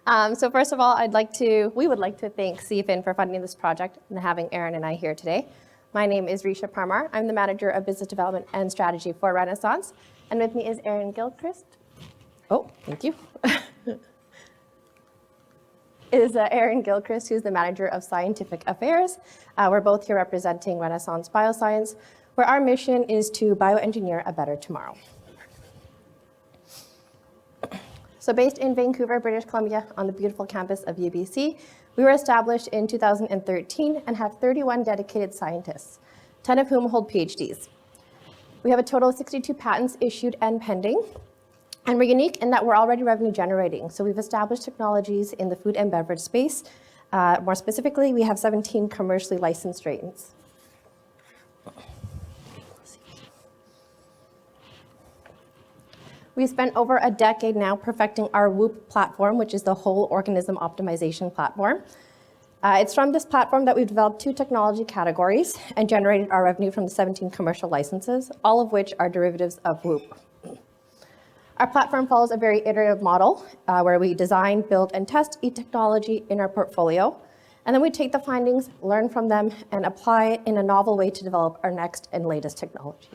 So first of all, we would like to thank CFIN for funding this project and having Aaron and I here today. My name is Risha Parmar. I'm the Manager of Business Development and Strategy for Renaissance. And with me is Aaron Gilchrist. Oh, thank you. Aaron Gilchrist, who's the Manager of Scientific Affairs. We're both here representing Renaissance BioScience, where our mission is to bioengineer a better tomorrow. So based in Vancouver, British Columbia, on the beautiful campus of UBC, we were established in 2013 and have 31 dedicated scientists, 10 of whom hold PhDs. We have a total of 62 patents issued and pending, and we're unique in that we're already revenue generating. So we've established technologies in the food and beverage space. More specifically, we have 17 commercially licensed strains. We've spent over a decade now perfecting our WOOP platform, which is the whole organism optimization platform. It's from this platform that we've developed 2 technology categories and generated our revenue from the 17 commercial licenses, all of which are derivatives of WOOP. Our platform follows a very iterative model where we design, build, and test each technology in our portfolio. And then we take the findings, learn from them, and apply it in a novel way to develop our next and latest technology.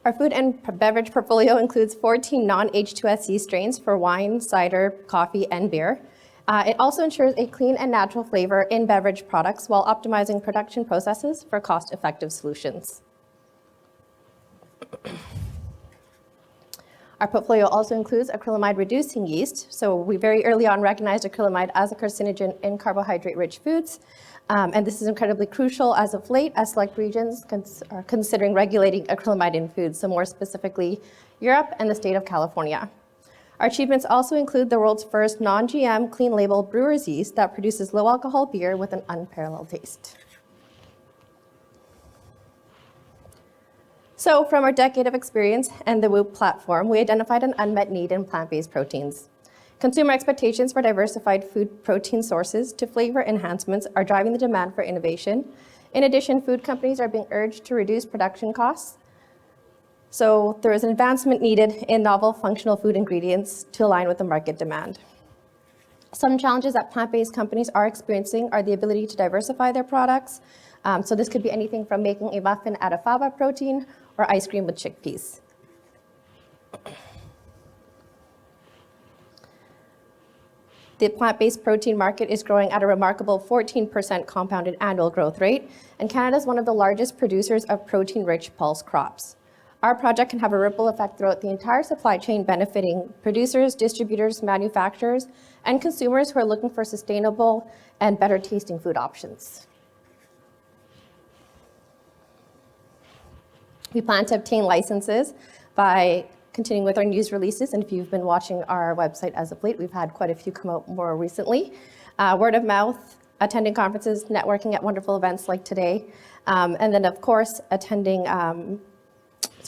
Our food and beverage portfolio includes 14 non-H2S yeast strains for wine, cider, coffee, and beer. It also ensures a clean and natural flavor in beverage products while optimizing production processes for cost-effective solutions. Our portfolio also includes acrylamide-reducing yeast. So we very early on recognized acrylamide as a carcinogen in carbohydrate-rich foods. And this is incredibly crucial as of late, as select regions are considering regulating acrylamide in foods, so more specifically, Europe and the state of California. Our achievements also include the world's first non-GM clean label brewer's yeast that produces low alcohol beer with an unparalleled taste. So from our decade of experience and the WOOP platform, we identified an unmet need in plant-based proteins. Consumer expectations for diversified food protein sources to flavor enhancements are driving the demand for innovation. In addition, food companies are being urged to reduce production costs. So there is an advancement needed in novel functional food ingredients to align with the market demand. Some challenges that plant-based companies are experiencing are the ability to diversify their products. So this could be anything from making a muffin out of fava protein or ice cream with chickpeas. The plant-based protein market is growing at a remarkable 14% compounded annual growth rate, and Canada is one of the largest producers of protein-rich pulse crops. Our project can have a ripple effect throughout the entire supply chain, benefiting producers, distributors, manufacturers, and consumers who are looking for sustainable and better tasting food options. We plan to obtain licenses by continuing with our news releases, and if you've been watching our website as of late, we've had quite a few come out more recently. Word of mouth, attending conferences, networking at wonderful events like today, and then of course,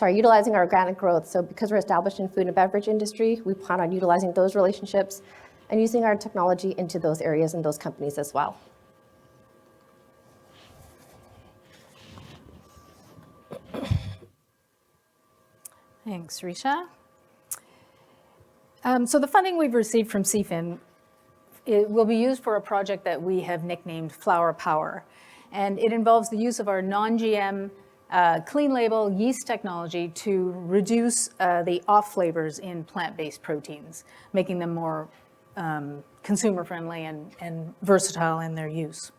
utilizing our organic growth. So because we're established in food and beverage industry, we plan on utilizing those relationships and using our technology into those areas and those companies as well. Thanks, Risha. So the funding we've received from CFIN, it will be used for a project that we have nicknamed Flower Power. And it involves the use of our non-GM clean label yeast technology to reduce the off flavors in plant-based proteins, making them more consumer friendly and versatile in their use.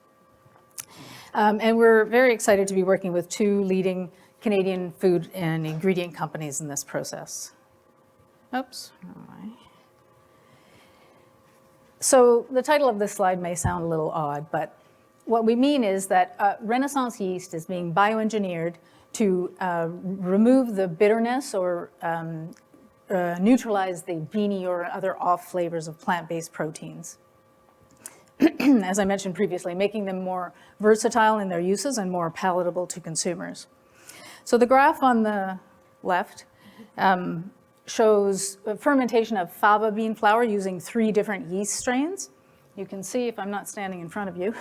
And we're very excited to be working with 2 leading Canadian food and ingredient companies in this process. Oops. So the title of this slide may sound a little odd, but what we mean is that Renaissance yeast is being bioengineered to remove the bitterness or neutralize the beanie or other off flavors of plant-based proteins. As I mentioned previously, making them more versatile in their uses and more palatable to consumers. So the graph on the left shows fermentation of fava bean flour using 3 different yeast strains. You can see, if I'm not standing in front of you,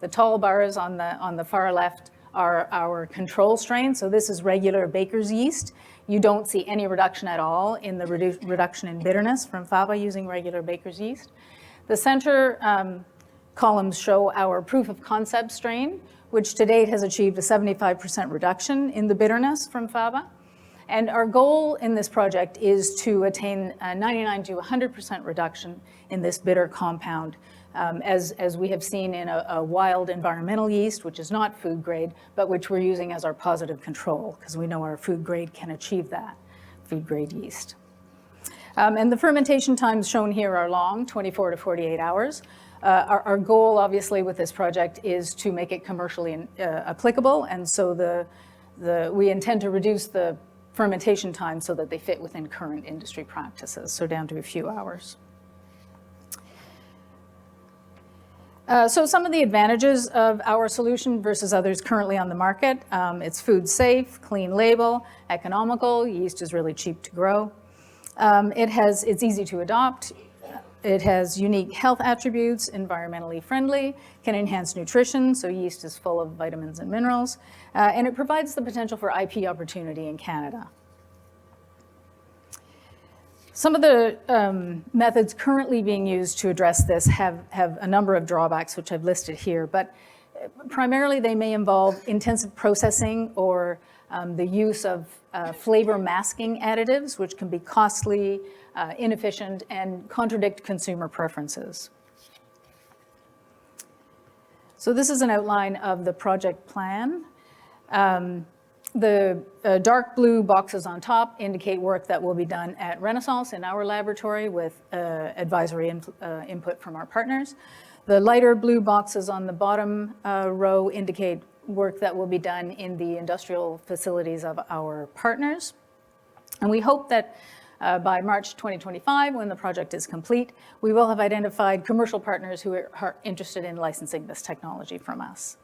the tall bars on the far left are our control strain. So this is regular baker's yeast you don't see any reduction at all in the reduction in bitterness from faba using regular baker's yeast. The center columns show our proof of concept strain, which to date has achieved a 75% reduction in the bitterness from faba. And our goal in this project is to attain a 99 to 100% reduction in this bitter compound, as we have seen in a wild environmental yeast, which is not food grade, but which we're using as our positive control, because we know our food grade can achieve that, food grade yeast. And the fermentation times shown here are long, 24 to 48 hours. Our goal, obviously, with this project is to make it commercially applicable, and so we intend to reduce the fermentation time so that they fit within current industry practices, so down to a few hours. So some of the advantages of our solution versus others currently on the market, it's food safe, clean label, economical, yeast is really cheap to grow. It's easy to adopt. It has unique health attributes, environmentally friendly, can enhance nutrition, so yeast is full of vitamins and minerals, and it provides the potential for IP opportunity in Canada. Some of the methods currently being used to address this have a number of drawbacks, which I've listed here, but primarily they may involve intensive processing or the use of flavor masking additives, which can be costly, inefficient, and contradict consumer preferences. So this is an outline of the project plan. The dark blue boxes on top indicate work that will be done at Renaissance in our laboratory with advisory input from our partners. The lighter blue boxes on the bottom row indicate work that will be done in the industrial facilities of our partners. And we hope that by March 2025, when the project is complete, we will have identified commercial partners who are interested in licensing this technology from us.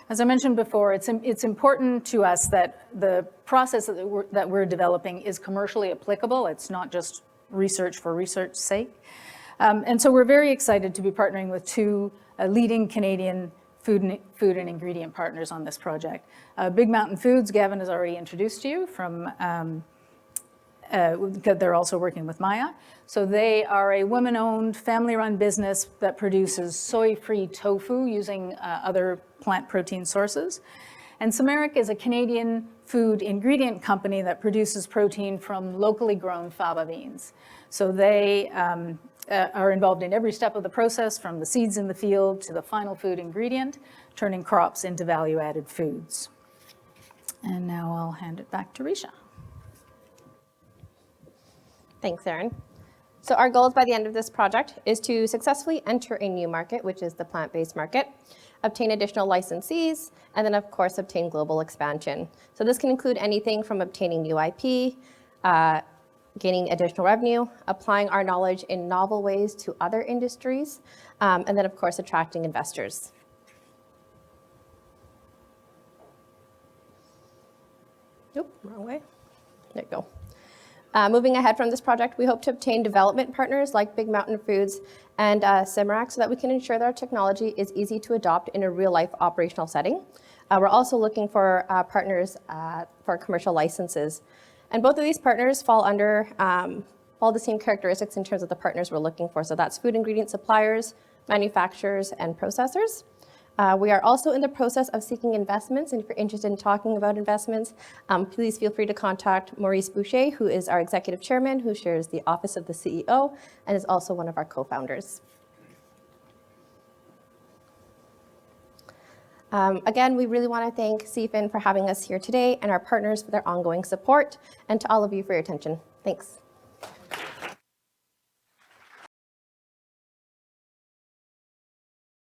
As I mentioned before, it's important to us that the process that we're developing is commercially applicable. It's not just research for research's sake. And so we're very excited to be partnering with two leading Canadian food and ingredient partners on this project. Big Mountain Foods, Gavin has already introduced you from, they're also working with Maya. So they are a women-owned, family-run business that produces soy-free tofu using other plant protein sources. And Samaric is a Canadian food ingredient company that produces protein from locally grown faba beans. So they are involved in every step of the process, from the seeds in the field to the final food ingredient, turning crops into value-added foods. And now I'll hand it back to Risha. Thanks, Erin. So our goals by the end of this project is to successfully enter a new market, which is the plant-based market, obtain additional licensees, and then of course obtain global expansion. So this can include anything from obtaining new IP, gaining additional revenue, applying our knowledge in novel ways to other industries, and then of course attracting investors. Oop, wrong way. There you go. Moving ahead from this project, we hope to obtain development partners like Big Mountain Foods and Samaric so that we can ensure that our technology is easy to adopt in a real-life operational setting. We're also looking for partners for commercial licenses. And both of these partners fall under all the same characteristics in terms of the partners we're looking for. So that's food ingredient suppliers, manufacturers, and processors. We are also in the process of seeking investments, and if you're interested in talking about investments, please feel free to contact Maurice Boucher, who is our executive chairman, who shares the office of the CEO, and is also one of our co-founders. Again, we really want to thank CFIN for having us here today and our partners for their ongoing support, and to all of you for your attention. Thanks.